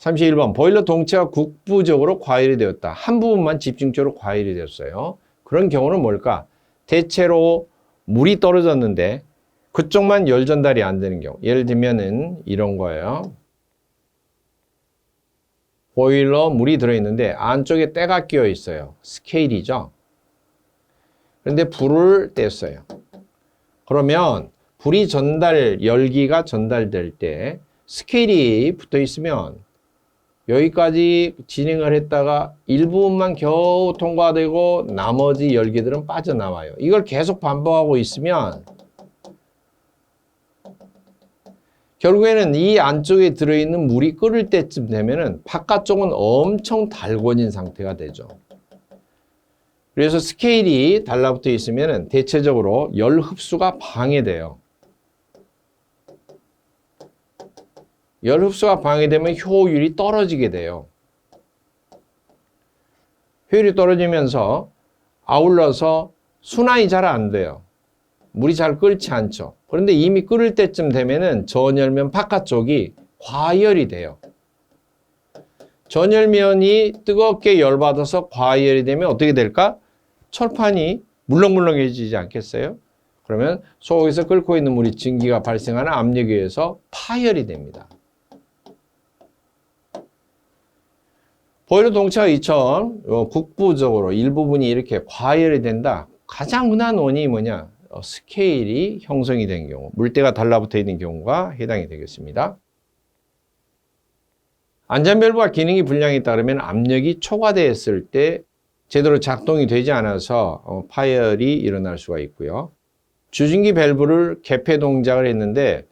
31번 보일러 동체가 국부적으로 과열이 되었다. 한 부분만 집중적으로 과열이 되었어요. 그런 경우는 뭘까? 대체로 물이 떨어졌는데 그쪽만 열 전달이 안 되는 경우. 예를 들면은 이런 거예요. 보일러 물이 들어있는데 안쪽에 때가 끼어 있어요. 스케일이죠. 그런데 불을 뗐어요. 그러면 불이 열기가 전달될 때 스케일이 붙어 있으면 여기까지 진행을 했다가 일부분만 겨우 통과되고 나머지 열기들은 빠져나와요. 이걸 계속 반복하고 있으면 결국에는 이 안쪽에 들어있는 물이 끓을 때쯤 되면은 바깥쪽은 엄청 달궈진 상태가 되죠. 그래서 스케일이 달라붙어 있으면은 대체적으로 열 흡수가 방해돼요. 열 흡수가 방해되면 효율이 떨어지게 돼요. 효율이 떨어지면서 아울러서 순환이 잘 안 돼요. 물이 잘 끓지 않죠. 그런데 이미 끓을 때쯤 되면은 전열면 바깥쪽이 과열이 돼요. 전열면이 뜨겁게 열받아서 과열이 되면 어떻게 될까? 철판이 물렁물렁해지지 않겠어요? 그러면 속에서 끓고 있는 물이 증기가 발생하는 압력에 의해서 파열이 됩니다. 보일러 동체가 이처럼 국부적으로 일부분이 이렇게 과열이 된다. 가장 흔한 원인이 뭐냐? 스케일이 형성이 된 경우, 물때가 달라붙어 있는 경우가 해당이 되겠습니다. 안전밸브가 기능이 불량이 따르면 압력이 초과되었을 때 제대로 작동이 되지 않아서 파열이 일어날 수가 있고요. 주증기 밸브를 개폐 동작을 했는데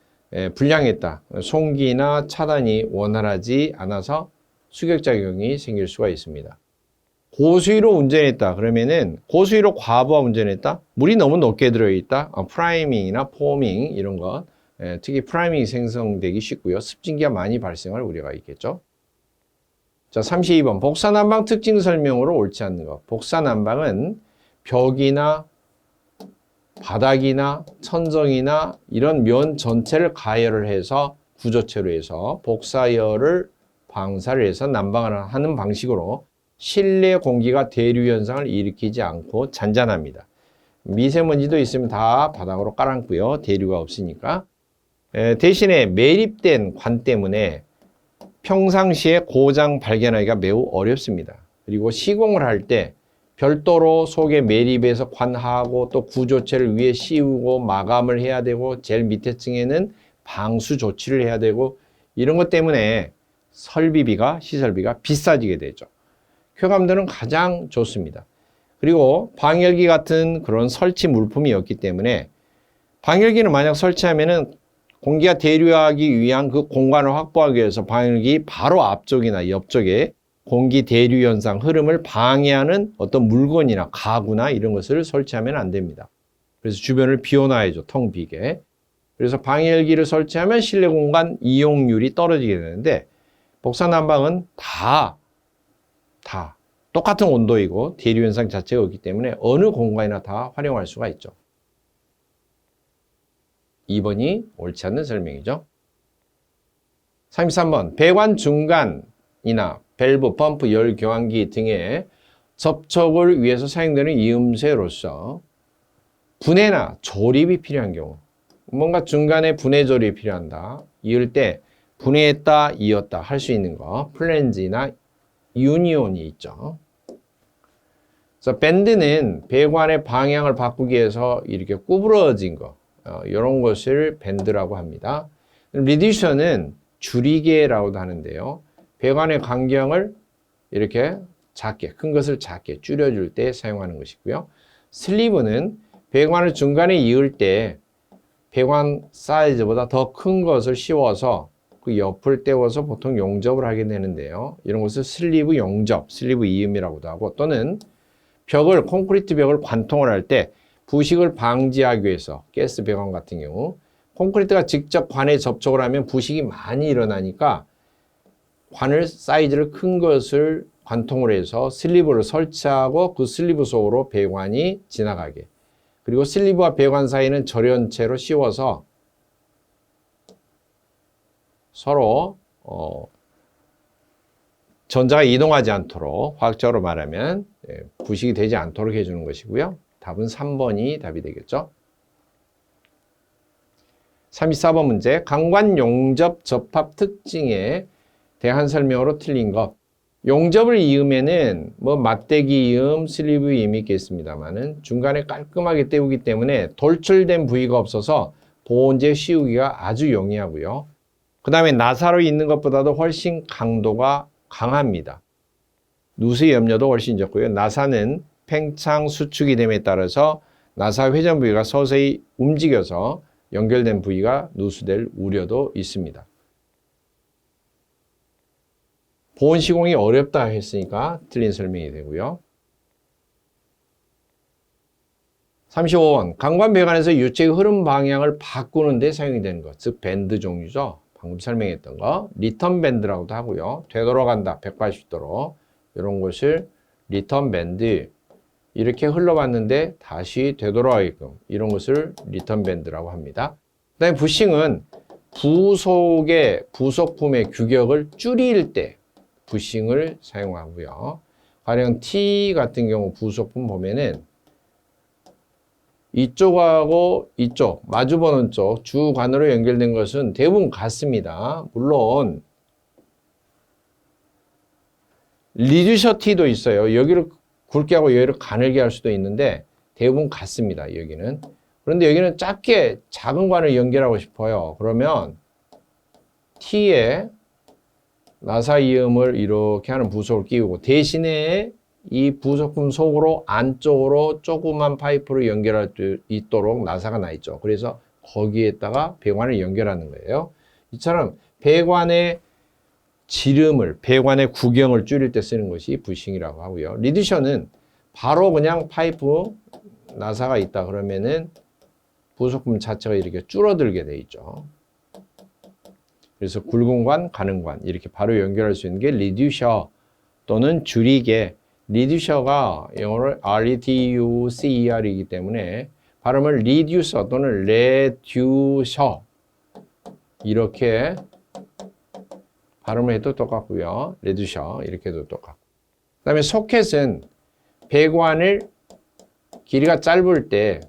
불량했다. 송기나 차단이 원활하지 않아서 수격작용이 생길 수가 있습니다. 고수위로 운전했다. 그러면은 고수위로 과부하 운전했다. 물이 너무 높게 들어있다. 프라이밍이나 포밍 이런 것. 특히 프라이밍이 생성되기 쉽고요. 습진기가 많이 발생할 우려가 있겠죠. 자, 32번 복사난방 특징 설명으로 옳지 않는 것. 복사난방은 벽이나 바닥이나 천정이나 이런 면 전체를 가열을 해서 구조체로 해서 복사열을 방사를 해서 난방을 하는 방식으로 실내 공기가 대류 현상을 일으키지 않고 잔잔합니다. 미세먼지도 있으면 다 바닥으로 깔아앉고요. 대류가 없으니까. 대신에 매립된 관 때문에 평상시에 고장 발견하기가 매우 어렵습니다. 그리고 시공을 할 때 별도로 속에 매립해서 관하고 또 구조체를 위에 씌우고 마감을 해야 되고 제일 밑에 층에는 방수 조치를 해야 되고 이런 것 때문에 설비비가 시설비가 비싸지게 되죠. 쾌감도는 가장 좋습니다. 그리고 방열기 같은 그런 설치 물품이 없기 때문에 방열기는 만약 설치하면은 공기가 대류하기 위한 그 공간을 확보하기 위해서 방열기 바로 앞쪽이나 옆쪽에 공기 대류 현상 흐름을 방해하는 어떤 물건이나 가구나 이런 것을 설치하면 안 됩니다. 그래서 주변을 비워놔야죠. 텅 비게. 그래서 방열기를 설치하면 실내 공간 이용률이 떨어지게 되는데 복사난방은 다 똑같은 온도이고 대류 현상 자체가 없기 때문에 어느 공간이나 다 활용할 수가 있죠. 2번이 옳지 않는 설명이죠. 33번 배관 중간이나 밸브, 펌프, 열 교환기 등의 접촉을 위해서 사용되는 이음새로서 분해나 조립이 필요한 경우 뭔가 중간에 분해 조립이 필요한다. 이을 때 분해했다, 이었다 할 수 있는 거 플랜지나 유니온이 있죠. 그래서 밴드는 배관의 방향을 바꾸기 위해서 이렇게 구부러진 거 이런 것을 밴드라고 합니다. 리듀셔는 줄이개라고도 하는데요. 배관의 간격을 이렇게 작게, 큰 것을 작게 줄여줄 때 사용하는 것이고요. 슬리브는 배관을 중간에 이을 때 배관 사이즈보다 더 큰 것을 씌워서 그 옆을 떼워서 보통 용접을 하게 되는데요. 이런 것을 슬리브 용접, 슬리브 이음이라고도 하고 또는 콘크리트 벽을 관통을 할 때 부식을 방지하기 위해서 가스 배관 같은 경우 콘크리트가 직접 관에 접촉을 하면 부식이 많이 일어나니까 관을 사이즈를 큰 것을 관통을 해서 슬리브를 설치하고 그 슬리브 속으로 배관이 지나가게 그리고 슬리브와 배관 사이는 절연체로 씌워서 서로 전자가 이동하지 않도록 화학적으로 말하면 부식이 되지 않도록 해주는 것이고요. 답은 3번이 답이 되겠죠. 34번 문제. 강관 용접 접합 특징에 대한 설명으로 틀린 것. 용접을 이으면은 뭐 맞대기 이음, 슬리브 이음이 있겠습니다만은 중간에 깔끔하게 때우기 때문에 돌출된 부위가 없어서 보온제 씌우기가 아주 용이하고요. 그 다음에 나사로 있는 것보다도 훨씬 강도가 강합니다. 누수 염려도 훨씬 적고요. 나사는 팽창 수축이 됨에 따라서 나사 회전 부위가 서서히 움직여서 연결된 부위가 누수될 우려도 있습니다. 보온 시공이 어렵다 했으니까 틀린 설명이 되고요. 35번. 강관 배관에서 유체의 흐름 방향을 바꾸는 데 사용이 되는 것. 즉 밴드 종류죠. 방금 설명했던 거. 리턴 밴드라고도 하고요. 되돌아간다. 180도로. 이런 것을 리턴 밴드. 이렇게 흘러봤는데 다시 되돌아가게끔. 이런 것을 리턴 밴드라고 합니다. 그 다음에 부싱은 부속품의 규격을 줄일 때 부싱을 사용하고요. 가령 T 같은 경우 부속품 보면은 이쪽하고 이쪽, 마주보는 쪽, 주관으로 연결된 것은 대부분 같습니다. 물론 리듀셔 T도 있어요. 여기를 굵게 하고 여기를 가늘게 할 수도 있는데 대부분 같습니다. 여기는. 그런데 여기는 작게 작은 관을 연결하고 싶어요. 그러면 T에 나사 이음을 이렇게 하는 부속을 끼우고 대신에 이 부속품 속으로 안쪽으로 조그만 파이프로 연결할 수 있도록 나사가 나 있죠. 그래서 거기에다가 배관을 연결하는 거예요. 이처럼 배관의 지름을, 배관의 구경을 줄일 때 쓰는 것이 부싱이라고 하고요. 리듀셔는 바로 그냥 파이프 나사가 있다 그러면은 부속품 자체가 이렇게 줄어들게 돼 있죠. 그래서 굵은 관, 가는 관 이렇게 바로 연결할 수 있는 게 리듀셔 또는 줄이개. 리듀셔가 영어로 R-E-D-U-C-E-R이기 때문에 발음을 리듀서 또는 레듀셔 이렇게 발음을 해도 똑같고요. 레듀셔 이렇게 해도 똑같고. 그 다음에 소켓은 배관을 길이가 짧을 때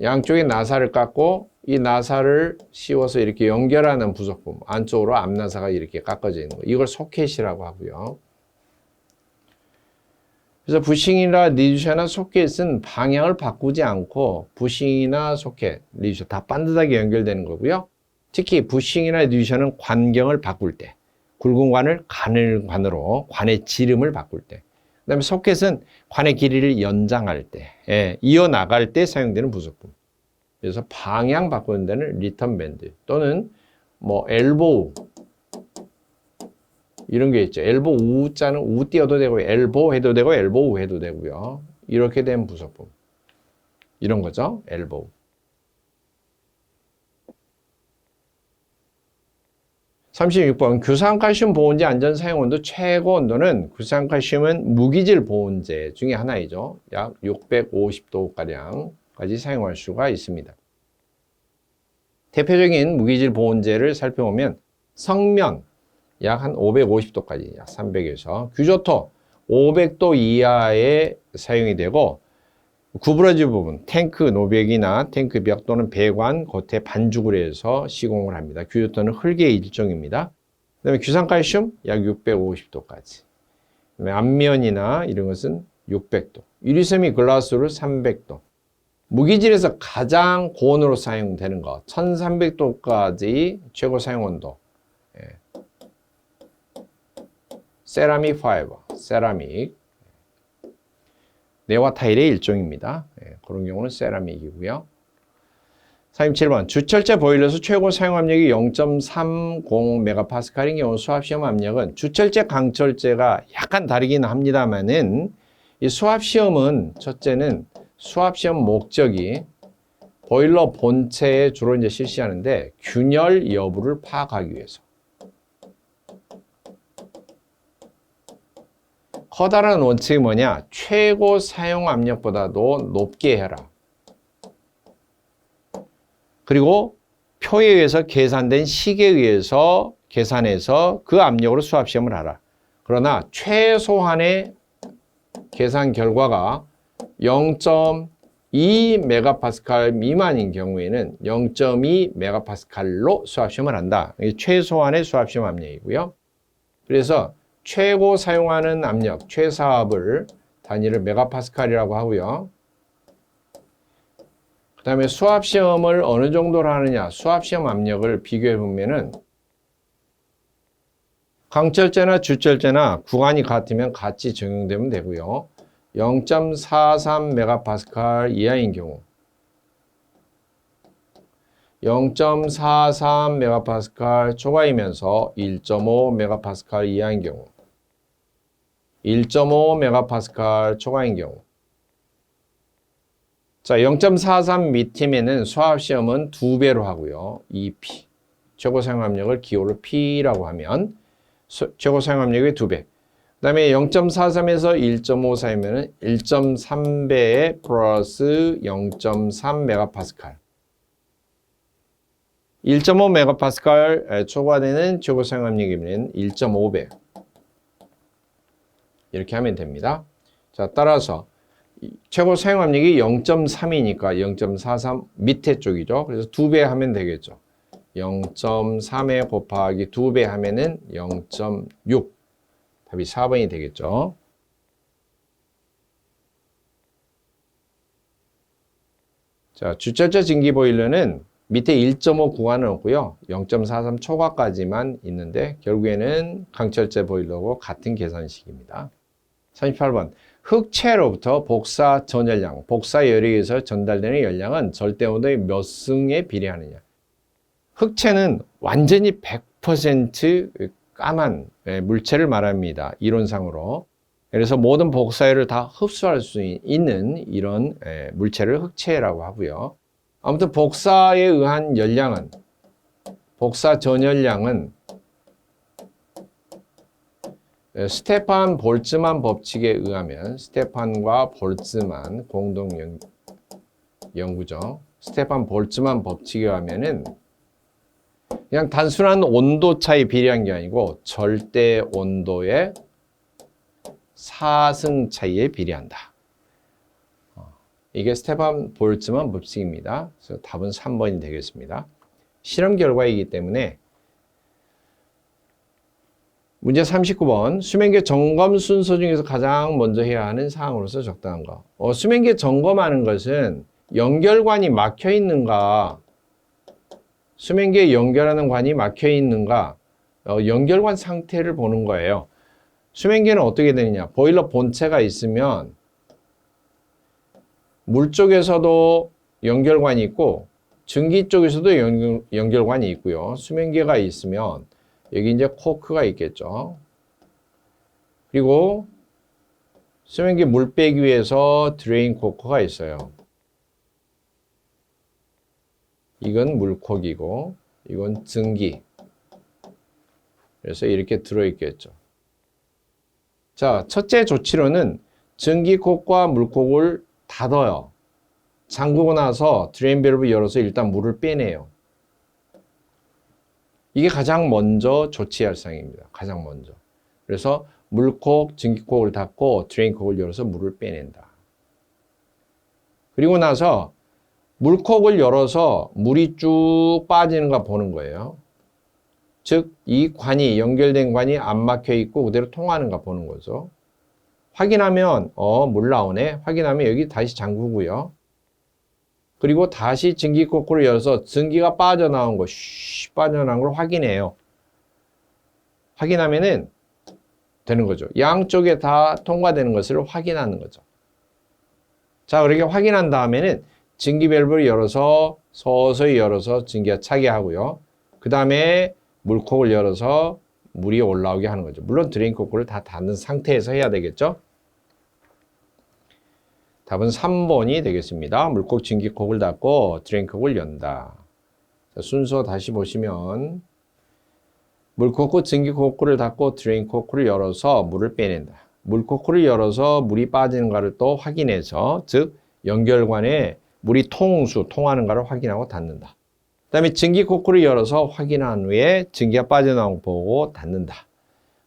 양쪽에 나사를 깎고 이 나사를 씌워서 이렇게 연결하는 부속품 안쪽으로 앞나사가 이렇게 깎아져 있는 거 이걸 소켓이라고 하고요. 그래서 부싱이나 리듀셔나 소켓은 방향을 바꾸지 않고 부싱이나 소켓, 리듀셔 다 반듯하게 연결되는 거고요. 특히 부싱이나 리듀셔는 관경을 바꿀 때 굵은 관을 가늘 관으로 관의 지름을 바꿀 때 그 다음에 소켓은 관의 길이를 연장할 때 이어나갈 때 사용되는 부속품. 그래서 방향 바꾸는 데는 리턴 밴드 또는 뭐 엘보우 이런 게 있죠. 엘보 우자는 우 띄어도 되고 엘보 해도 되고 엘보우 해도 되고요. 이렇게 된 부속품. 이런 거죠. 엘보우. (36번) 규산칼슘 보온제 안전 사용 온도 최고 온도는 규산칼슘은 무기질 보온제 중에 하나이죠. 약 650도가량까지 사용할 수가 있습니다. 대표적인 무기질 보온제를 살펴보면 성면 약 한 550도까지 약 300에서 규조토 500도 이하에 사용이 되고 구부러진 부분 탱크 노벽이나 탱크 벽 또는 배관 겉에 반죽을 해서 시공을 합니다. 규조토는 흙의 일종입니다. 그 다음에 규산칼슘 약 650도까지. 그 다음에 앞면이나 이런 것은 600도. 유리세미 글라스로 300도. 무기질에서 가장 고온으로 사용되는 것 1300도까지 최고 사용 온도. 세라믹 파이버, 세라믹. 네와 타일의 일종입니다. 그런 경우는 세라믹이고요. 37번 주철제 보일러에서 최고 사용 압력이 0.30메가파스칼인 경우 수압시험 압력은 주철제, 강철제가 약간 다르긴 합니다만은 이 수압시험은 첫째는 수압시험 목적이 보일러 본체에 주로 이제 실시하는데 균열 여부를 파악하기 위해서. 커다란 원칙이 뭐냐? 최고 사용 압력보다도 높게 해라. 그리고 표에 의해서 계산된 식에 의해서 계산해서 그 압력으로 수압시험을 하라. 그러나 최소한의 계산 결과가 0.2 메가파스칼 미만인 경우에는 0.2 메가파스칼로 수압시험을 한다. 이게 최소한의 수압시험 압력이고요. 그래서 최고 사용하는 압력, 최사압을 단위를 메가파스칼이라고 하고요. 그 다음에 수압시험을 어느 정도로 하느냐, 수압시험 압력을 비교해 보면은 강철제나 주철제나 구간이 같으면 같이 적용되면 되고요. 0.43 메가파스칼 이하인 경우 0.43 메가파스칼 초과이면서 1.5 메가파스칼 이하인 경우 1.5 메가파스칼 초과인 경우 자, 0.43 밑이면은 수압시험은 2배로 하고요. 2P 최고 사용 압력을 기호로 P라고 하면 최고 사용 압력의 2배. 그 다음에 0.43에서 1.5 사이면은 1.3배 플러스 0.3 메가파스칼. 1.5 메가파스칼 초과되는 최고 사용 압력이면 1.5배. 이렇게 하면 됩니다. 자, 따라서 최고 사용 압력이 0.3이니까 0.43 밑에 쪽이죠. 그래서 2배 하면 되겠죠. 0.3에 곱하기 2배 하면은 0.6. 답이 4번이 되겠죠. 자, 주철제 증기 보일러는 밑에 1.5 구간은 없고요. 0.43 초과까지만 있는데 결국에는 강철제 보일러고 같은 계산식입니다. 38번. 흑체로부터 복사 전열량, 복사 열에서 전달되는 열량은 절대 온도의 몇 승에 비례하느냐. 흑체는 완전히 100% 까만 물체를 말합니다. 이론상으로. 그래서 모든 복사열을 다 흡수할 수 있는 이런 물체를 흑체라고 하고요. 아무튼 복사에 의한 열량은, 복사 전열량은 스테판 볼츠만 법칙에 의하면, 스테판과 볼츠만 공동 연구죠. 스테판 볼츠만 법칙에 의하면은 그냥 단순한 온도 차이 비례한 게 아니고 절대 온도의 4승 차이에 비례한다. 이게 스테판 볼츠만 법칙입니다. 그래서 답은 3번이 되겠습니다. 실험 결과이기 때문에 문제 39번. 수면계 점검 순서 중에서 가장 먼저 해야 하는 사항으로서 적당한 거. 수면계 점검하는 것은 연결관이 막혀 있는가, 수면계에 연결하는 관이 막혀 있는가, 연결관 상태를 보는 거예요. 수면계는 어떻게 되느냐. 보일러 본체가 있으면 물 쪽에서도 연결관이 있고 증기 쪽에서도 연결관이 있고요. 수면계가 있으면 여기 이제 코크가 있겠죠. 그리고 수면계 물 빼기 위해서 드레인 코크가 있어요. 이건 물콕이고 이건 증기. 그래서 이렇게 들어있겠죠. 자, 첫째 조치로는 증기콕과 물콕을 닫아요. 잠그고 나서 드레인 밸브 열어서 일단 물을 빼내요. 이게 가장 먼저 조치할 사항입니다. 가장 먼저. 그래서 물콕, 증기콕을 닫고 드레인콕을 열어서 물을 빼낸다. 그리고 나서 물콕을 열어서 물이 쭉 빠지는가 보는 거예요. 즉, 이 관이, 연결된 관이 안 막혀 있고 그대로 통하는가 보는 거죠. 확인하면 물 나오네. 확인하면 여기 다시 잠그고요. 그리고 다시 증기 코크를 열어서 증기가 빠져나온 거, 빠져나온 걸 확인해요. 확인하면은 되는 거죠. 양쪽에 다 통과되는 것을 확인하는 거죠. 자, 그렇게 확인한 다음에는 증기 밸브를 열어서 서서히 열어서 증기가 차게 하고요. 그 다음에 물콕을 열어서 물이 올라오게 하는 거죠. 물론 드레인 코크를 다 닫는 상태에서 해야 되겠죠. 답은 3번이 되겠습니다. 물콕, 증기콕을 닫고 드레인콕을 연다. 자, 순서 다시 보시면 물코크, 증기코크를 닫고 드레인코크를 열어서 물을 빼낸다. 물코크를 열어서 물이 빠지는가를 또 확인해서, 즉 연결관에 물이 통하는가를 확인하고 닫는다. 그 다음에 증기코크를 열어서 확인한 후에 증기가 빠져나온 거 보고 닫는다.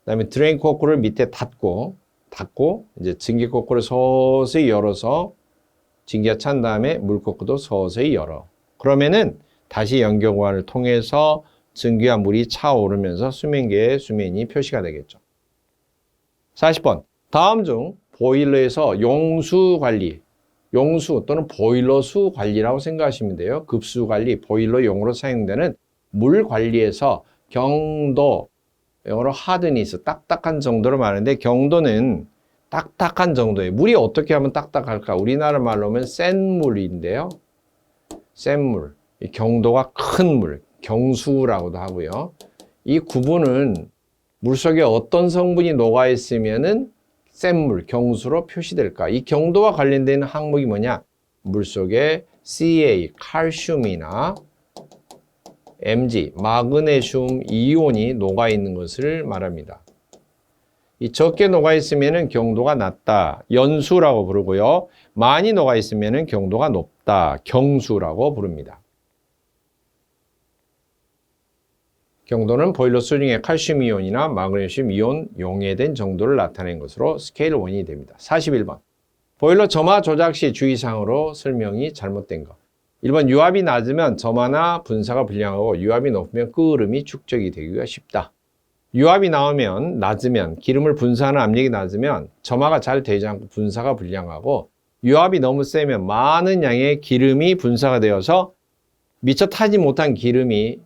그다음에 드레인 코크를 밑에 닫고 이제 증기 코크를 서서히 열어서 증기가 찬 다음에 물 코크도 서서히 열어. 그러면은 다시 연결관을 통해서 증기와 물이 차오르면서 수면계의 수면이 표시가 되겠죠. 40번. 다음 중 보일러에서 용수 관리, 용수 또는 보일러 수 관리라고 생각하시면 돼요. 급수 관리, 보일러용으로 사용되는 물 관리에서 경도, 영어로 하드니스, 딱딱한 정도로 말하는데 경도는 딱딱한 정도예요. 물이 어떻게 하면 딱딱할까? 우리나라 말로 하면 센 물인데요. 센 물, 경도가 큰 물, 경수라고도 하고요. 이 구분은 물속에 어떤 성분이 녹아있으면은 센 물, 경수로 표시될까? 이 경도와 관련된 항목이 뭐냐? 물속에 Ca, 칼슘이나 Mg, 마그네슘 이온이 녹아있는 것을 말합니다. 이 적게 녹아있으면 경도가 낮다, 연수라고 부르고요. 많이 녹아있으면 경도가 높다, 경수라고 부릅니다. 경도는 보일러 수 중에 칼슘 이온이나 마그네슘 이온 용해된 정도를 나타낸 것으로 스케일 1이 됩니다. 41번. 보일러 점화 조작 시 주의사항으로 설명이 잘못된 것. 1번 유압이 낮으면 점화나 분사가 불량하고 유압이 높으면 끓음이 축적이 되기가 쉽다. 유압이 낮으면 기름을 분사하는 압력이 낮으면 점화가 잘 되지 않고 분사가 불량하고 유압이 너무 세면 많은 양의 기름이 분사가 되어서 미처 타지 못한 기름이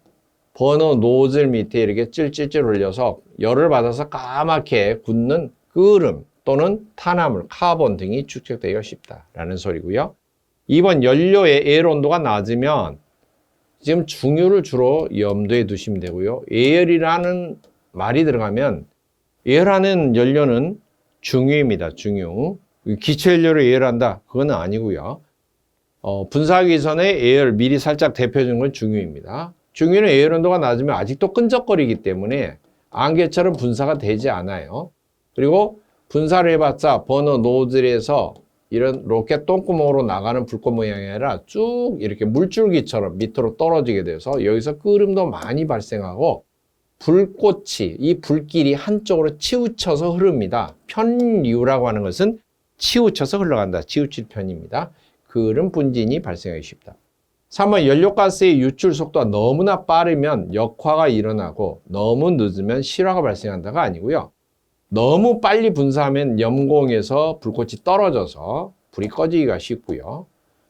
버너 노즐 밑에 이렇게 찔찔찔 흘려서 열을 받아서 까맣게 굳는 끓음 또는 탄화물, 카본 등이 축적되기가 쉽다라는 소리고요. 2번 연료의 에어 온도가 낮으면 지금 중유를 주로 염두에 두시면 되고요. 에어리라는 말이 들어가면 에어라는 연료는 중유입니다. 중유. 기체연료로 에어한다. 그건 아니고요. 분사하기 전에 에어를 미리 살짝 데펴주는 건 중유입니다. 중유는 에어 온도가 낮으면 아직도 끈적거리기 때문에 안개처럼 분사가 되지 않아요. 그리고 분사를 해봤자 버너 노즐에서 이런 로켓 똥구멍으로 나가는 불꽃 모양이 아니라 쭉 이렇게 물줄기처럼 밑으로 떨어지게 돼서 여기서 끓음도 많이 발생하고 불꽃이, 이 불길이 한쪽으로 치우쳐서 흐릅니다. 편류라고 하는 것은 치우쳐서 흘러간다. 치우칠 편입니다. 끓음 분진이 발생하기 쉽다. 3번 연료가스의 유출 속도가 너무나 빠르면 역화가 일어나고 너무 늦으면 실화가 발생한다가 아니고요. 너무 빨리 분사하면 염공에서 불꽃이 떨어져서 불이 꺼지기가 쉽고요.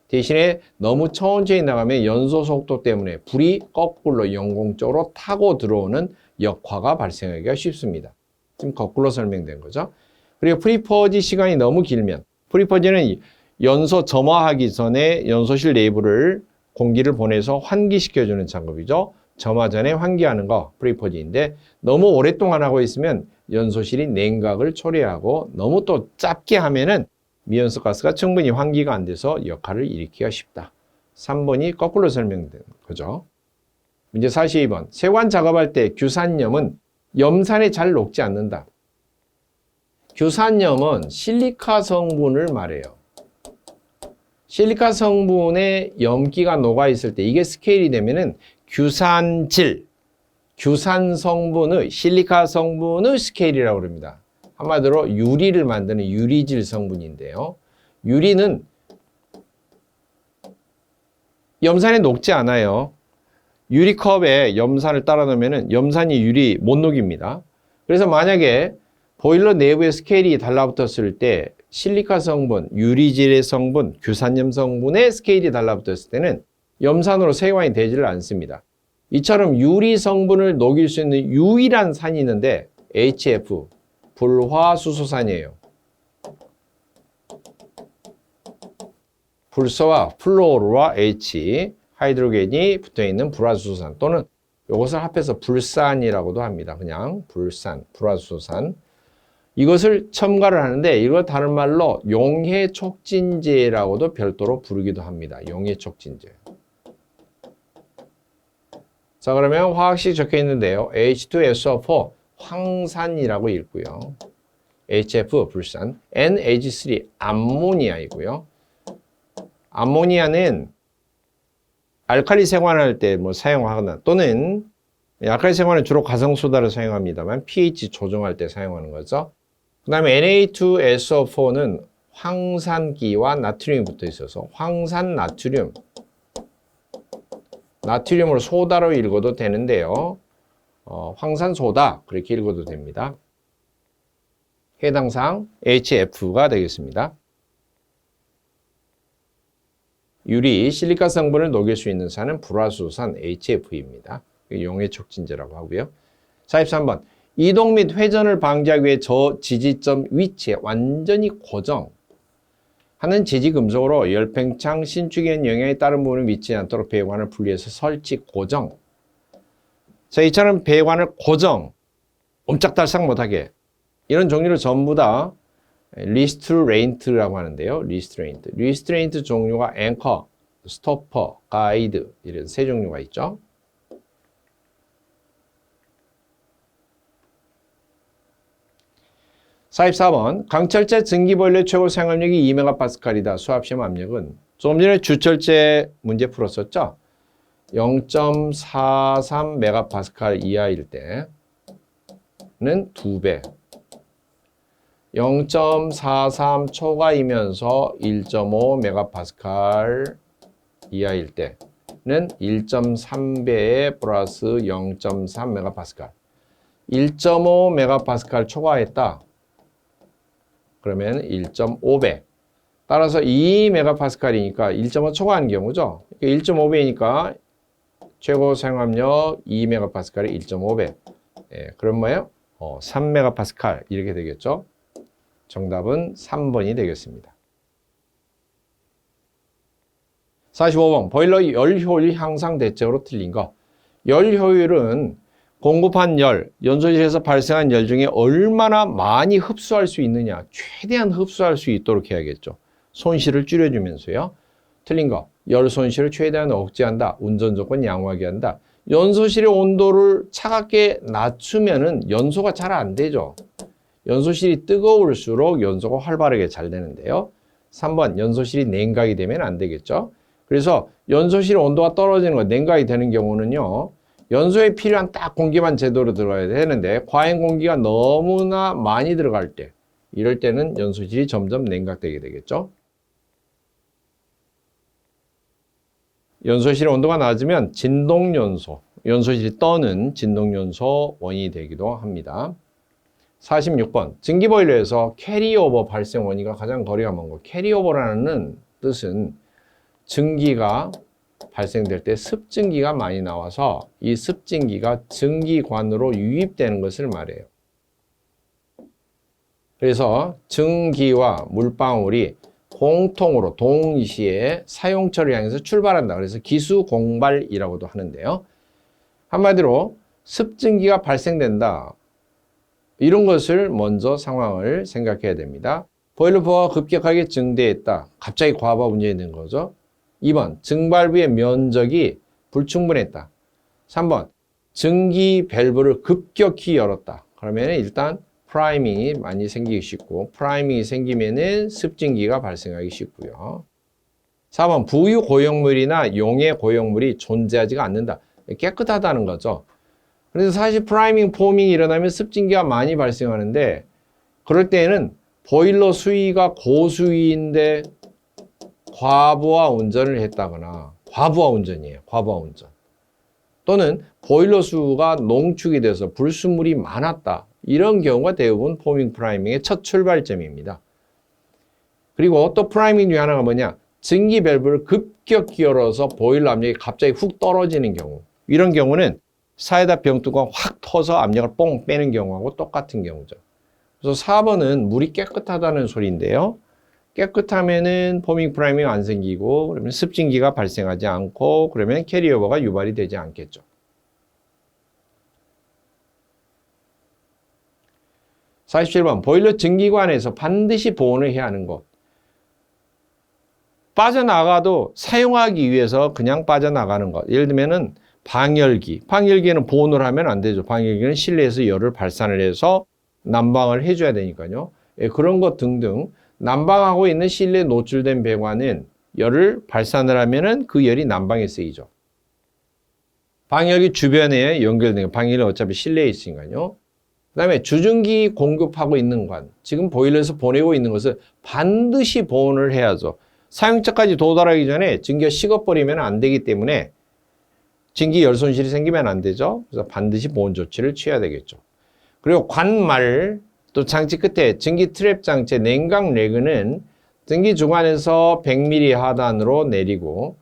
대신에 너무 천천히 나가면 연소 속도 때문에 불이 거꾸로 염공 쪽으로 타고 들어오는 역화가 발생하기가 쉽습니다. 지금 거꾸로 설명된 거죠. 그리고 프리퍼지 시간이 너무 길면, 프리퍼지는 연소 점화하기 전에 연소실 내부를 공기를 보내서 환기시켜주는 작업이죠. 점화 전에 환기하는 거 프리퍼지인데 너무 오랫동안 하고 있으면 연소실이 냉각을 초래하고 너무 또 짧게 하면은 미온수 가스가 충분히 환기가 안 돼서 역할을 일으키기가 쉽다. 3번이 거꾸로 설명된 거죠. 문제 42번. 세관 작업할 때 규산염은 염산에 잘 녹지 않는다. 규산염은 실리카 성분을 말해요. 실리카 성분에 염기가 녹아있을 때 이게 스케일이 되면은 규산질, 규산 성분의, 실리카 성분의 스케일이라고 합니다. 한마디로 유리를 만드는 유리질 성분인데요. 유리는 염산에 녹지 않아요. 유리컵에 염산을 따라 놓으면 염산이 유리 못 녹입니다. 그래서 만약에 보일러 내부의 스케일이 달라붙었을 때 실리카 성분, 유리질의 성분, 규산염 성분의 스케일이 달라붙었을 때는 염산으로 세관이 되지를 않습니다. 이처럼 유리 성분을 녹일 수 있는 유일한 산이 있는데 HF, 불화수소산이에요. 불소와 플로르와 H, 하이드로겐이 붙어있는 불화수소산 또는 이것을 합해서 불산이라고도 합니다. 그냥 불산, 불화수소산. 이것을 첨가를 하는데 이걸 다른 말로 용해촉진제라고도 별도로 부르기도 합니다. 용해촉진제. 자, 그러면 화학식 적혀 있는데요. H2SO4 황산이라고 읽고요. HF 불산, NH3 암모니아이고요. 암모니아는 알칼리 세관할 때 사용하거나 또는 아까의 생활은 주로 가성소다를 사용합니다만 pH 조정할 때 사용하는 거죠. 그 다음에 Na2SO4는 황산기와 나트륨이 붙어 있어서 황산 나트륨, 나트륨을 소다로 읽어도 되는데요. 황산소다 그렇게 읽어도 됩니다. 해당상 HF가 되겠습니다. 유리, 실리카 성분을 녹일 수 있는 산은 불화수산 HF입니다. 용해촉진제라고 하고요. 43번. 이동 및 회전을 방지하기 위해 저 지지점 위치에 완전히 고정하는 지지금속으로 열팽창, 신축엔 영향에 따른 부분을 미치지 않도록 배관을 분리해서 설치 고정. 자, 이처럼 배관을 고정, 옴짝달싹 못하게 이런 종류를 전부 다 리스트레인트라고 하는데요. 리스트레인트 종류가 앵커, 스토퍼, 가이드 이런 세 종류가 있죠. (44번) 강철제 증기보일러의 최고 사용압력이 2MPa이다. 수압시험 압력은 좀 전에 주철제 문제 풀었었죠. 0.43MPa 이하일 때는 2배, 0.43 초과이면서 1.5MPa 이하일 때는 1.3배에 플러스 0.3MPa. 1.5MPa 초과했다. 그러면 1.5배. 따라서 2MPa이니까 1.5 초과한 경우죠. 1.5배니까 최고 사용압력 2MPa의 1.5배. 예, 그럼 뭐예요? 3MPa 이렇게 되겠죠. 정답은 3번이 되겠습니다. 45번. 보일러 열 효율 향상 대책으로 틀린 거. 열 효율은 공급한 열, 연소실에서 발생한 열 중에 얼마나 많이 흡수할 수 있느냐, 최대한 흡수할 수 있도록 해야겠죠. 손실을 줄여주면서요. 틀린 거. 열 손실을 최대한 억제한다. 운전 조건 양호하게 한다. 연소실의 온도를 차갑게 낮추면은 연소가 잘 안 되죠. 연소실이 뜨거울수록 연소가 활발하게 잘 되는데요. 3번. 연소실이 냉각이 되면 안 되겠죠. 그래서 연소실 온도가 떨어지는 거, 냉각이 되는 경우는요. 연소에 필요한 딱 공기만 제대로 들어가야 되는데 과잉 공기가 너무나 많이 들어갈 때, 이럴 때는 연소실이 점점 냉각되게 되겠죠. 연소실의 온도가 낮으면 진동연소, 연소실이 떠는 진동연소 원인이 되기도 합니다. 46번. 증기보일러에서 캐리오버 발생 원인과 가장 거리가 먼 것. 캐리오버라는 뜻은 증기가 발생될 때 습증기가 많이 나와서 이 습증기가 증기관으로 유입되는 것을 말해요. 그래서 증기와 물방울이 공통으로 동시에 사용처를 향해서 출발한다. 그래서 기수공발이라고도 하는데요. 한마디로 습증기가 발생된다. 이런 것을 먼저 상황을 생각해야 됩니다. 보일러포가 급격하게 증대했다. 갑자기 과부하 운전이 된 거죠. 2번, 증발부의 면적이 불충분했다. 3번, 증기 밸브를 급격히 열었다. 그러면 일단 프라이밍이 많이 생기기 쉽고, 프라이밍이 생기면은 습증기가 발생하기 쉽고요. 4번, 부유 고용물이나 용해 고용물이 존재하지가 않는다. 깨끗하다는 거죠. 그래서 사실 프라이밍, 포밍이 일어나면 습증기가 많이 발생하는데, 그럴 때에는 보일러 수위가 고수위인데 과부하 운전을 했다거나, 과부하 운전이에요. 과부하 운전. 또는 보일러 수가 농축이 돼서 불순물이 많았다. 이런 경우가 대부분 포밍 프라이밍의 첫 출발점입니다. 그리고 또 프라이밍 중에 하나가 뭐냐? 증기 밸브를 급격히 열어서 보일러 압력이 갑자기 훅 떨어지는 경우. 이런 경우는 사이다 병뚜껑 확 터서 압력을 뽕 빼는 경우하고 똑같은 경우죠. 그래서 4번은 물이 깨끗하다는 소리인데요. 깨끗하면은 포밍 프라이밍이 안 생기고, 그러면 습증기가 발생하지 않고, 그러면 캐리오버가 유발이 되지 않겠죠. 47번. 보일러 증기관에서 반드시 보온을 해야 하는 것. 빠져나가도 사용하기 위해서 그냥 빠져나가는 것. 예를 들면은 방열기. 방열기에는 보온을 하면 안 되죠. 방열기는 실내에서 열을 발산을 해서 난방을 해줘야 되니까요. 그런 것 등등. 난방하고 있는 실내에 노출된 배관은 열을 발산을 하면은 그 열이 난방에 쓰이죠. 방열기 주변에 연결된 거. 방열은 어차피 실내에 있으니까요. 그 다음에 주증기 공급하고 있는 관. 지금 보일러에서 보내고 있는 것을 반드시 보온을 해야죠. 사용자까지 도달하기 전에 증기가 식어버리면 안 되기 때문에 증기 열 손실이 생기면 안 되죠. 그래서 반드시 보온 조치를 취해야 되겠죠. 그리고 관말 또 장치 끝에 증기 트랩 장치 냉각 레그는 증기 중간에서 100mm 하단으로 내리고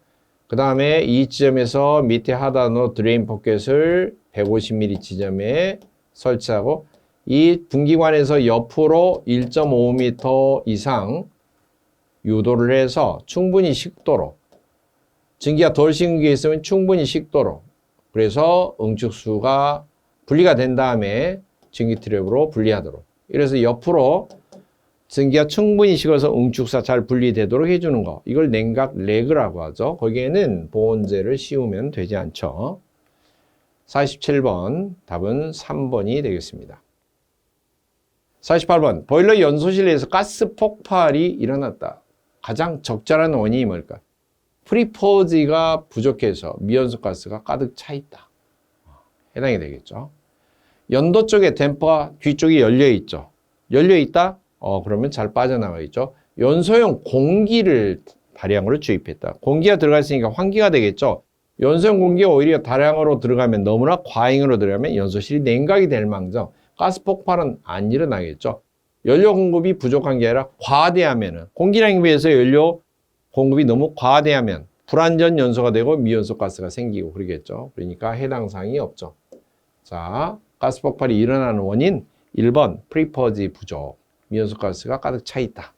그 다음에 이 지점에서 밑에 하단으로 드레인 포켓을 150mm 지점에 설치하고 이 분기관에서 옆으로 1.5m 이상 유도를 해서 충분히 식도록 증기가 덜 식은 게 있으면 충분히 식도록 그래서 응축수가 분리가 된 다음에 증기 트랩으로 분리하도록 이래서 옆으로 증기가 충분히 식어서 응축사 잘 분리되도록 해주는 거 이걸 냉각 레그라고 하죠. 거기에는 보온재를 씌우면 되지 않죠. 47번 답은 3번이 되겠습니다. 48번 보일러 연소실 내에서 가스 폭발이 일어났다. 가장 적절한 원인이 뭘까? 프리포즈가 부족해서 미연소 가스가 가득 차 있다. 해당이 되겠죠. 연도 쪽에 댐퍼가 뒤쪽이 열려 있죠. 열려 있다? 그러면 잘 빠져나가겠죠. 연소용 공기를 다량으로 주입했다. 공기가 들어가 있으니까 환기가 되겠죠. 연소용 공기가 오히려 다량으로 들어가면 너무나 과잉으로 들어가면 연소실이 냉각이 될 망정 가스 폭발은 안 일어나겠죠. 연료 공급이 부족한 게 아니라 과대하면은 공기량에 비해서 연료 공급이 너무 과대하면 불완전 연소가 되고 미연소 가스가 생기고 그러겠죠. 그러니까 해당 사항이 없죠. 자, 가스 폭발이 일어나는 원인 1번 프리퍼지 부족. 미연소 가스가 가득 차 있다.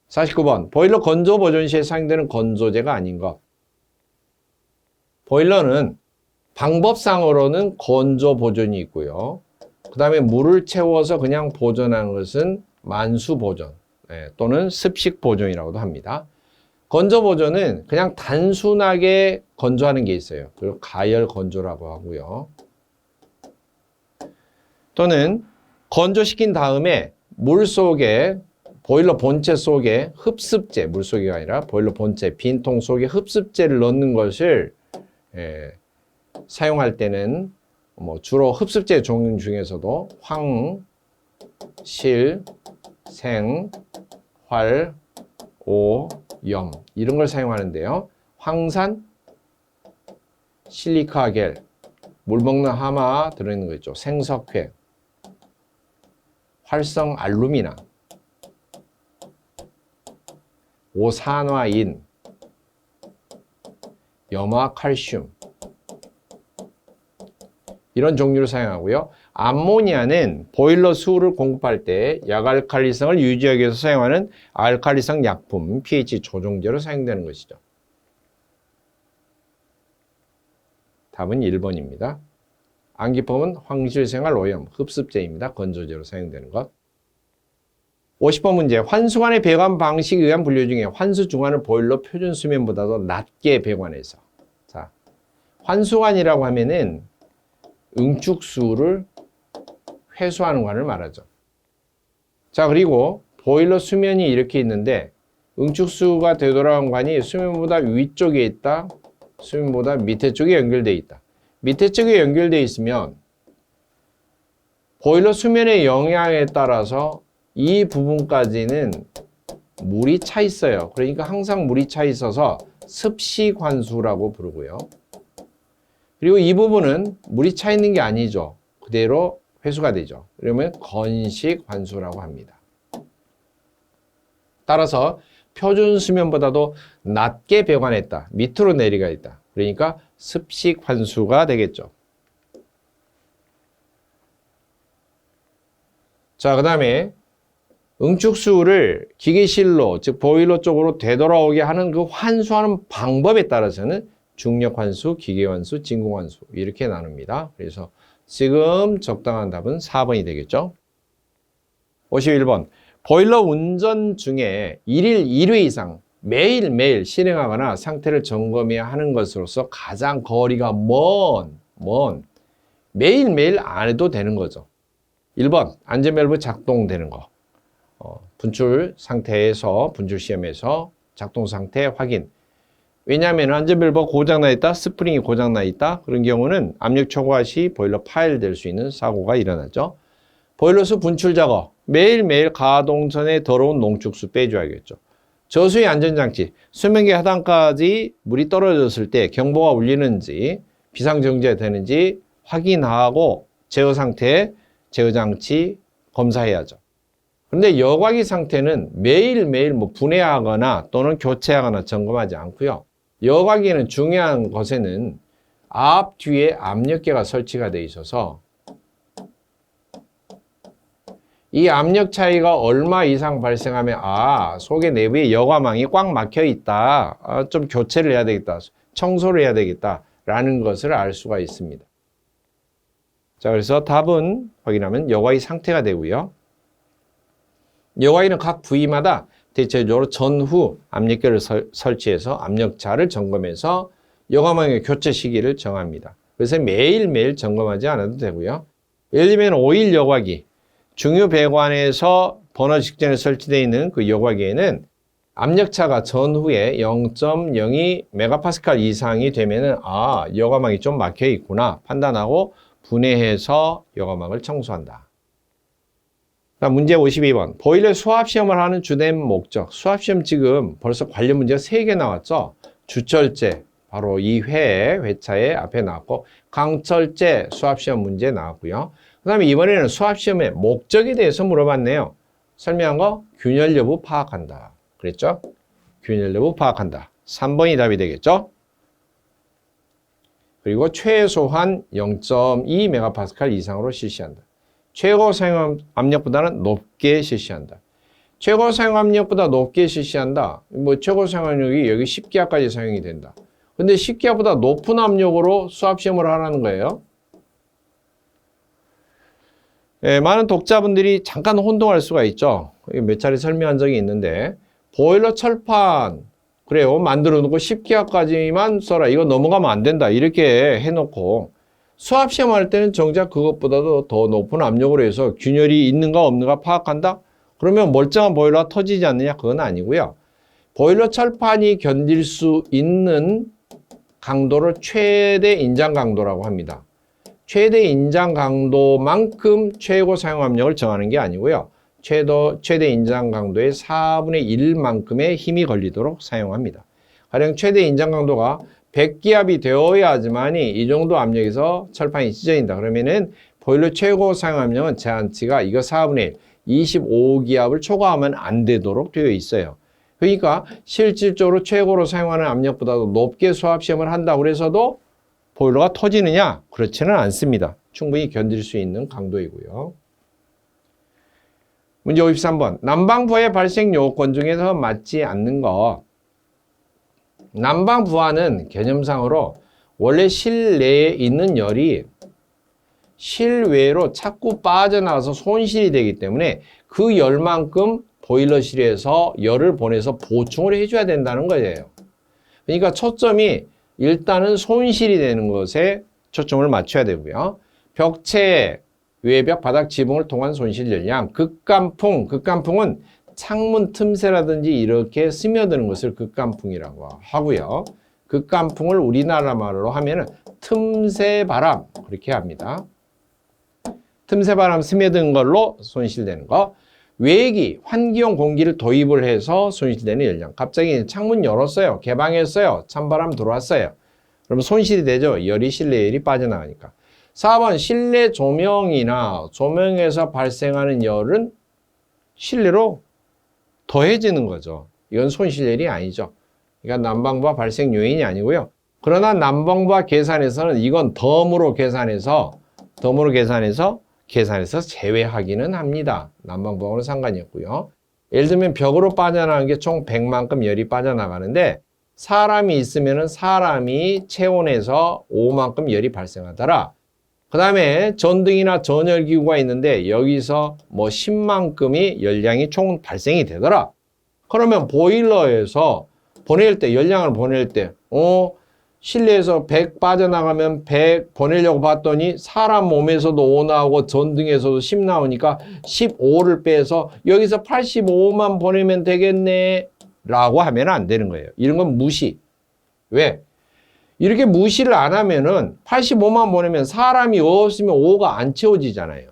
49번 보일러 건조 보존 시에 사용되는 건조제가 아닌 것. 보일러는 방법상으로는 건조 보존이 있고요. 그 다음에 물을 채워서 그냥 보존하는 것은 만수 보존 또는 습식 보존이라고도 합니다. 건조 보존은 그냥 단순하게 건조하는 게 있어요. 그리고 가열 건조라고 하고요. 또는 건조시킨 다음에 물 속에 보일러 본체 속에 흡습제, 물 속이 아니라 보일러 본체 빈통 속에 흡습제를 넣는 것을 사용할 때는 주로 흡습제 종류 중에서도 황, 실, 생, 활, 오, 염 이런 걸 사용하는데요. 황산, 실리카겔, 물 먹는 하마 들어있는 거 있죠. 생석회, 활성 알루미나, 오산화인, 염화 칼슘 이런 종류를 사용하고요. 암모니아는 보일러 수를 공급할 때 약알칼리성을 유지하기 위해서 사용하는 알칼리성 약품, pH 조정제로 사용되는 것이죠. 답은 1번입니다. 안기품은 황실생활 오염, 흡습제입니다. 건조제로 사용되는 것. 50번 문제. 환수관의 배관 방식에 의한 분류 중에 환수 중간을 보일러 표준 수면보다도 낮게 배관해서. 자, 환수관이라고 하면은 응축수를 회수하는 관을 말하죠. 자, 그리고 보일러 수면이 이렇게 있는데 응축수가 되돌아간 관이 수면보다 위쪽에 있다, 수면보다 밑에 쪽에 연결되어 있다. 밑에 쪽에 연결되어 있으면 보일러 수면의 영향에 따라서 이 부분까지는 물이 차 있어요. 그러니까 항상 물이 차 있어서 습식 환수라고 부르고요. 그리고 이 부분은 물이 차 있는 게 아니죠. 그대로 회수가 되죠. 그러면 건식 환수라고 합니다. 따라서 표준 수면보다도 낮게 배관했다. 밑으로 내리가 있다. 그러니까 습식 환수가 되겠죠. 자, 그 다음에 응축수를 기계실로, 즉 보일러 쪽으로 되돌아오게 하는 그 환수하는 방법에 따라서는 중력환수, 기계환수, 진공환수 이렇게 나눕니다. 그래서 지금 적당한 답은 4번이 되겠죠. 51번 보일러 운전 중에 1일 1회 이상 매일매일 실행하거나 상태를 점검해야 하는 것으로서 가장 거리가 먼 매일매일 안 해도 되는 거죠. 1번 안전밸브 작동되는 거. 분출 상태에서 분출 시험에서 작동 상태 확인. 왜냐하면 안전밸브가 고장나 있다, 스프링이 고장나 있다. 그런 경우는 압력 초과 시 보일러 파열될 수 있는 사고가 일어나죠. 보일러수 분출 작업, 매일매일 가동 전에 더러운 농축수 빼줘야겠죠. 저수의 안전장치, 수면기 하단까지 물이 떨어졌을 때 경보가 울리는지 비상정지가 되는지 확인하고 제어 상태, 제어 장치 검사해야죠. 그런데 여과기 상태는 매일매일 분해하거나 또는 교체하거나 점검하지 않고요. 여과기에는 중요한 것에는 앞, 뒤에 압력계가 설치가 되어 있어서 이 압력 차이가 얼마 이상 발생하면 속에 내부에 여과망이 꽉 막혀 있다. 좀 교체를 해야 되겠다. 청소를 해야 되겠다. 라는 것을 알 수가 있습니다. 자, 그래서 답은 확인하면 여과기 상태가 되고요. 여과기는 각 부위마다 대체적으로 전후 압력계를 설치해서 압력차를 점검해서 여과망의 교체 시기를 정합니다. 그래서 매일매일 점검하지 않아도 되고요. 예를 들면 오일 여과기, 중유 배관에서 버너 직전에 설치되어 있는 그 여과기에는 압력차가 전후에 0.02 메가파스칼 이상이 되면은 여과망이 좀 막혀 있구나 판단하고 분해해서 여과망을 청소한다. 문제 52번. 보일러 수압시험을 하는 주된 목적. 수압시험 지금 벌써 관련 문제가 3개 나왔죠. 주철제, 바로 이 회차에 앞에 나왔고, 강철제 수압시험 문제 나왔고요. 그 다음에 이번에는 수압시험의 목적에 대해서 물어봤네요. 설명한 거 균열 여부 파악한다. 그랬죠? 균열 여부 파악한다. 3번이 답이 되겠죠? 그리고 최소한 0.2 메가파스칼 이상으로 실시한다. 최고 사용 압력보다는 높게 실시한다. 최고 사용 압력보다 높게 실시한다. 최고 사용 압력이 여기 10기압까지 사용이 된다. 근데 10기압보다 높은 압력으로 수압시험을 하라는 거예요. 많은 독자분들이 잠깐 혼동할 수가 있죠. 몇 차례 설명한 적이 있는데 보일러 철판 그래요. 만들어 놓고 10기압까지만 써라. 이거 넘어가면 안 된다. 이렇게 해놓고 수압시험 할 때는 정작 그것보다도 더 높은 압력으로 해서 균열이 있는가 없는가 파악한다? 그러면 멀쩡한 보일러가 터지지 않느냐? 그건 아니고요. 보일러 철판이 견딜 수 있는 강도를 최대 인장 강도라고 합니다. 최대 인장 강도만큼 최고 사용 압력을 정하는 게 아니고요. 최대 인장 강도의 4분의 1만큼의 힘이 걸리도록 사용합니다. 가령 최대 인장 강도가 100기압이 되어야지만이 이 정도 압력에서 철판이 찢어진다. 그러면은 보일러 최고 사용 압력은 제한치가 이거 4분의 1, 25기압을 초과하면 안 되도록 되어 있어요. 그러니까 실질적으로 최고로 사용하는 압력보다도 높게 수압시험을 한다고 해서도 보일러가 터지느냐? 그렇지는 않습니다. 충분히 견딜 수 있는 강도이고요. 문제 53번. 난방부하의 발생 요건 중에서 맞지 않는 것. 난방부하는 개념상으로 원래 실내에 있는 열이 실외로 자꾸 빠져나가서 손실이 되기 때문에 그 열만큼 보일러실에서 열을 보내서 보충을 해줘야 된다는 거예요. 그러니까 초점이 일단은 손실이 되는 것에 초점을 맞춰야 되고요. 벽체, 외벽, 바닥 지붕을 통한 손실 열량, 극간풍은 창문 틈새라든지 이렇게 스며드는 것을 극간풍이라고 하고요. 극간풍을 우리나라 말로 하면은 틈새 바람 그렇게 합니다. 틈새 바람 스며드는 걸로 손실되는 거. 외기, 환기용 공기를 도입을 해서 손실되는 열량. 갑자기 창문 열었어요. 개방했어요. 찬바람 들어왔어요. 그러면 손실이 되죠. 열이 실내 열이 빠져나가니까. 4번 실내 조명이나 조명에서 발생하는 열은 실내로 더해지는 거죠. 이건 손실열이 아니죠. 그러니까 난방부하 발생 요인이 아니고요. 그러나 난방부하 계산에서는 이건 덤으로 계산해서 제외하기는 합니다. 난방부하고는 상관이 없고요. 예를 들면 벽으로 빠져나가는 게 총 100만큼 열이 빠져나가는데 사람이 있으면 사람이 체온에서 5만큼 열이 발생하더라. 그 다음에 전등이나 전열기구가 있는데 여기서 10만큼이 열량이 총 발생이 되더라. 그러면 보일러에서 보낼 때, 열량을 보낼 때, 실내에서 100 빠져나가면 100 보내려고 봤더니 사람 몸에서도 5 나오고 전등에서도 10 나오니까 15를 빼서 여기서 85만 보내면 되겠네 라고 하면 안 되는 거예요. 이런 건 무시. 왜? 이렇게 무시를 안 하면은 85만 보내면 사람이 없으면 5가 안 채워지잖아요.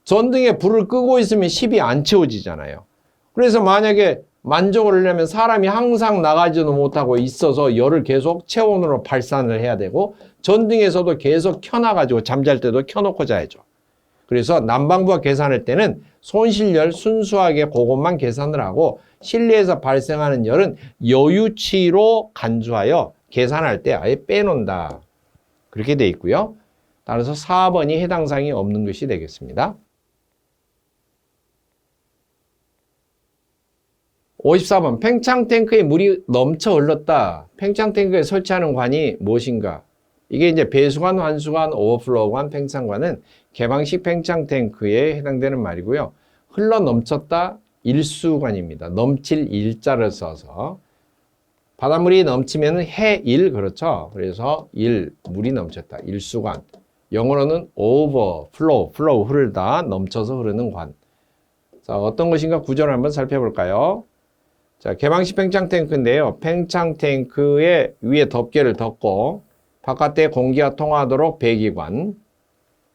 전등에 불을 끄고 있으면 10이 안 채워지잖아요. 그래서 만약에 만족을 하려면 사람이 항상 나가지도 못하고 있어서 열을 계속 체온으로 발산을 해야 되고 전등에서도 계속 켜놔가지고 잠잘 때도 켜놓고 자야죠. 그래서 난방부가 계산할 때는 손실열 순수하게 그것만 계산을 하고 실내에서 발생하는 열은 여유치로 간주하여 계산할 때 아예 빼놓는다. 그렇게 돼 있고요. 따라서 4번이 해당 사항이 없는 것이 되겠습니다. 54번 팽창 탱크에 물이 넘쳐 흘렀다. 팽창 탱크에 설치하는 관이 무엇인가? 이게 이제 배수관, 환수관, 오버플로우관, 팽창관은 개방식 팽창 탱크에 해당되는 말이고요. 흘러 넘쳤다 일수관입니다. 넘칠 일자를 써서 바닷물이 넘치면 해일 그렇죠. 그래서 물이 넘쳤다 일수관. 영어로는 overflow, flow 흐르다 넘쳐서 흐르는 관. 자, 어떤 것인가 구조를 한번 살펴볼까요? 자, 개방식 팽창 탱크인데요. 팽창 탱크의 위에 덮개를 덮고 바깥에 공기가 통하도록 배기관.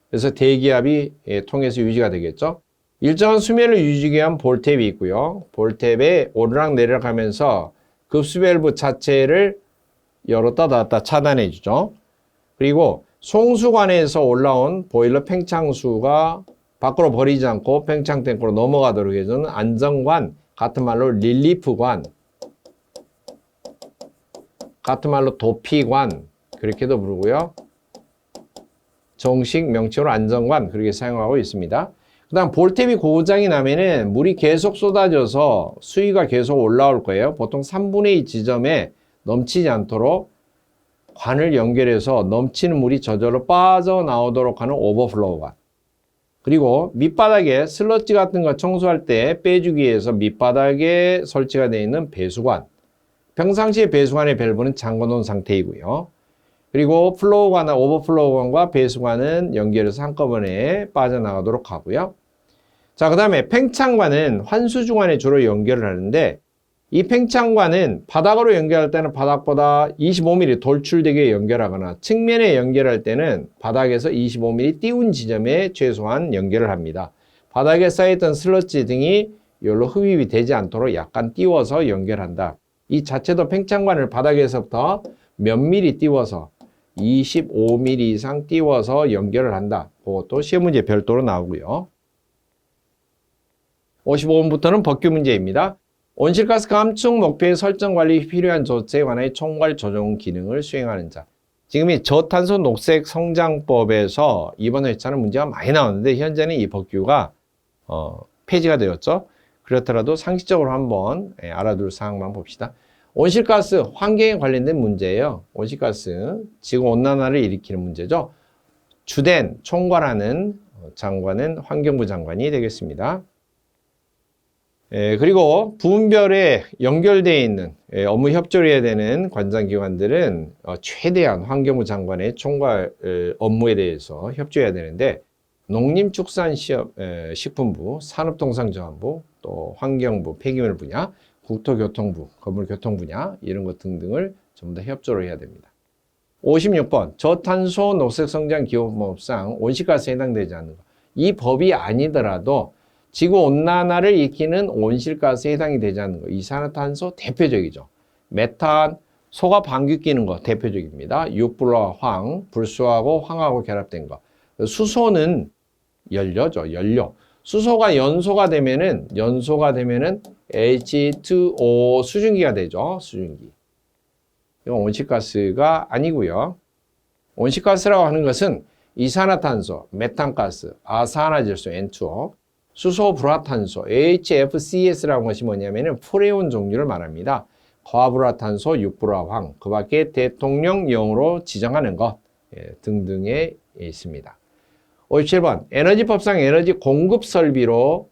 그래서 대기압이 통해서 유지가 되겠죠. 일정한 수면을 유지하기 위한 볼탭이 있고요. 볼탭에 오르락 내리락 하면서 급수 밸브 자체를 열었다 닫았다 차단해 주죠. 그리고 송수관에서 올라온 보일러 팽창수가 밖으로 버리지 않고 팽창 탱크로 넘어가도록 해주는 안정관, 같은 말로 릴리프관, 같은 말로 도피관, 그렇게도 부르고요. 정식 명칭으로 안정관, 그렇게 사용하고 있습니다. 그 다음 볼탭이 고장이 나면은 물이 계속 쏟아져서 수위가 계속 올라올 거예요. 보통 3분의 2 지점에 넘치지 않도록 관을 연결해서 넘치는 물이 저절로 빠져나오도록 하는 오버플로우관. 그리고 밑바닥에 슬러지 같은 거 청소할 때 빼주기 위해서 밑바닥에 설치가 되어 있는 배수관. 평상시에 배수관의 밸브는 잠궈놓은 상태이고요. 그리고 플로우관과 오버플로우관과 배수관은 연결해서 한꺼번에 빠져나가도록 하고요. 자, 그 다음에 팽창관은 환수주관에 주로 연결을 하는데 이 팽창관은 바닥으로 연결할 때는 바닥보다 25mm 돌출되게 연결하거나 측면에 연결할 때는 바닥에서 25mm 띄운 지점에 최소한 연결을 합니다. 바닥에 쌓여있던 슬러지 등이 이걸로 흡입이 되지 않도록 약간 띄워서 연결한다. 이 자체도 팽창관을 바닥에서부터 몇 미리 띄워서 25mm 이상 띄워서 연결을 한다. 그것도 시험 문제 별도로 나오고요. 55번부터는 법규 문제입니다. 온실가스 감축 목표의 설정 관리 필요한 조치에 관하여 총괄 조정 기능을 수행하는 자. 지금 이 저탄소 녹색 성장법에서 이번 회차는 문제가 많이 나오는데 현재는 이 법규가 폐지가 되었죠. 그렇더라도 상식적으로 한번 알아둘 사항만 봅시다. 온실가스 환경에 관련된 문제예요. 온실가스 지구온난화를 일으키는 문제죠. 주된 총괄하는 장관은 환경부 장관이 되겠습니다. 그리고 부분별에 연결되어 있는 업무 협조를 해야 되는 관장기관들은 최대한 환경부 장관의 총괄 업무에 대해서 협조해야 되는데 농림축산식품부, 산업통상자원부, 또 환경부, 폐기물 분야, 국토교통부, 건물교통 분야 이런 것 등등을 전부 다 협조를 해야 됩니다. 56번 저탄소 녹색성장기업법상 온실가스에 해당되지 않는 것. 이 법이 아니더라도 지구온난화를 일으키는 온실가스에 해당이 되지 않는 것. 이산화탄소 대표적이죠. 메탄, 소가 방귀 뀌는 거 대표적입니다. 육불화 황, 불소하고 황하고 결합된 거. 수소는 연료죠. 연료. 수소가 연소가 되면은 H2O 수증기가 되죠. 수증기. 이건 온실가스가 아니고요. 온실가스라고 하는 것은 이산화탄소, 메탄가스, 아산화질소 N2O, 수소불화탄소 HFCS라는 것이 뭐냐면은 프레온 종류를 말합니다. 과불화탄소, 육불화황, 그 밖에 대통령령으로 지정하는 것 등등에 있습니다. 57번 에너지법상 에너지 공급설비로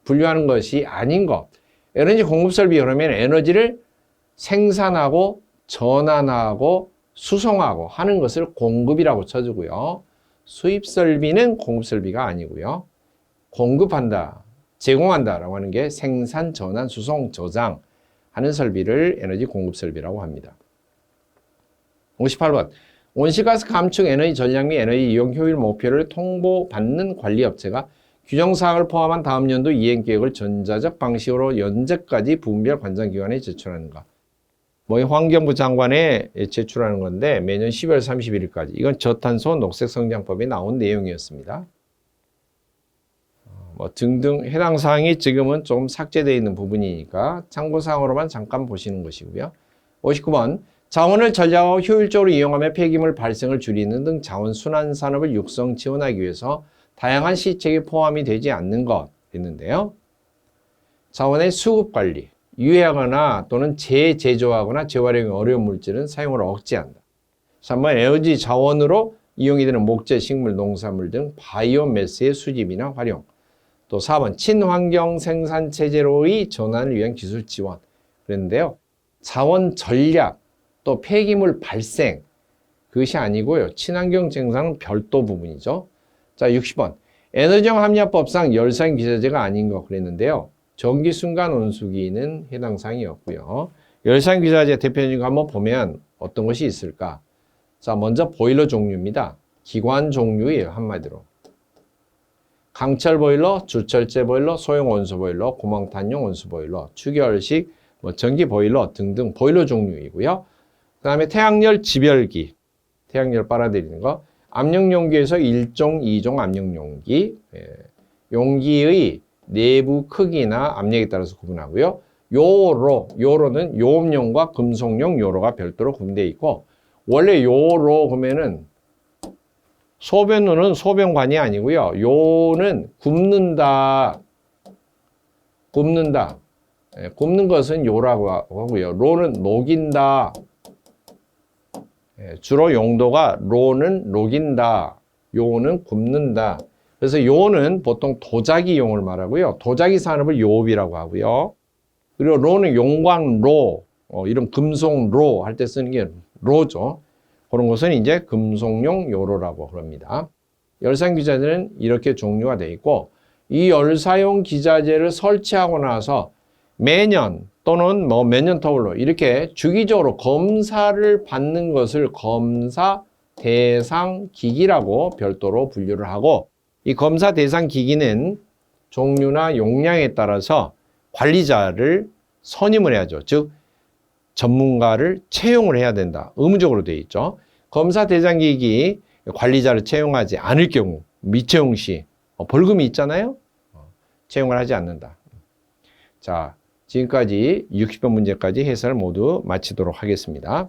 분류하는 것이 아닌 것. 에너지 공급설비 그러면 에너지를 생산하고 전환하고 수송하고 하는 것을 공급이라고 쳐주고요. 수입설비는 공급설비가 아니고요. 공급한다, 제공한다라고 하는 게 생산, 전환, 수송, 저장 하는 설비를 에너지 공급 설비라고 합니다. 58번. 온실가스 감축 에너지 전략 및 에너지 이용 효율 목표를 통보받는 관리업체가 규정사항을 포함한 다음 연도 이행계획을 전자적 방식으로 연재까지 부문별 관장기관에 제출하는가. 이 환경부 장관에 제출하는 건데 매년 12월 31일까지. 이건 저탄소 녹색성장법에 나온 내용이었습니다. 등등 해당 사항이 지금은 좀 삭제되어 있는 부분이니까 참고사항으로만 잠깐 보시는 것이고요. 59번. 자원을 전략하고 효율적으로 이용하며 폐기물 발생을 줄이는 등 자원 순환 산업을 육성 지원하기 위해서 다양한 시책이 포함이 되지 않는 것 있는데요. 자원의 수급 관리, 유해하거나 또는 재제조하거나 재활용이 어려운 물질은 사용을 억제한다. 3번 에너지 자원으로 이용이 되는 목재, 식물, 농산물 등 바이오매스의 수집이나 활용. 또 4번 친환경 생산체제로의 전환을 위한 기술 지원. 그랬는데요. 자원 전략, 또 폐기물 발생, 그것이 아니고요. 친환경 생산은 별도 부분이죠. 자, 60번. 에너지용 합리화법상 열사용 기자재가 아닌 거 그랬는데요. 전기 순간 온수기는 해당 사항이었고요. 열사용 기자재 대표적인 거 한번 보면 어떤 것이 있을까? 자, 먼저 보일러 종류입니다. 기관 종류예요, 한마디로. 강철 보일러, 주철제 보일러, 소형 온수 보일러, 구멍탄용 온수 보일러, 추결식, 전기 보일러 등등 보일러 종류이고요. 그 다음에 태양열 지별기, 태양열 빨아들이는 거, 압력용기에서 1종, 2종 압력용기, 용기의 내부 크기나 압력에 따라서 구분하고요. 요로는 요업용과 금속용 요로가 별도로 구분되어 있고, 원래 요로 그러면은 소변로는 소변관이 아니고요. 요는 굽는다. 굽는 것은 요라고 하고요. 로는 녹인다. 주로 용도가 로는 녹인다. 요는 굽는다. 그래서 요는 보통 도자기용을 말하고요. 도자기 산업을 요업이라고 하고요. 그리고 로는 용광로, 이런 금속로 할 때 쓰는 게 로죠. 그런 것은 이제 금속용 요로라고 그럽니다. 열사용 기자재는 이렇게 종류가 되어 있고, 이 열사용 기자재를 설치하고 나서 매년 또는 몇 년 터울로 이렇게 주기적으로 검사를 받는 것을 검사 대상 기기라고 별도로 분류를 하고, 이 검사 대상 기기는 종류나 용량에 따라서 관리자를 선임을 해야죠. 즉 전문가를 채용을 해야 된다. 의무적으로 되어 있죠. 검사 대상 기기 관리자를 채용하지 않을 경우 미채용 시 벌금이 있잖아요. 채용을 하지 않는다. 자, 지금까지 60번 문제까지 해설 모두 마치도록 하겠습니다.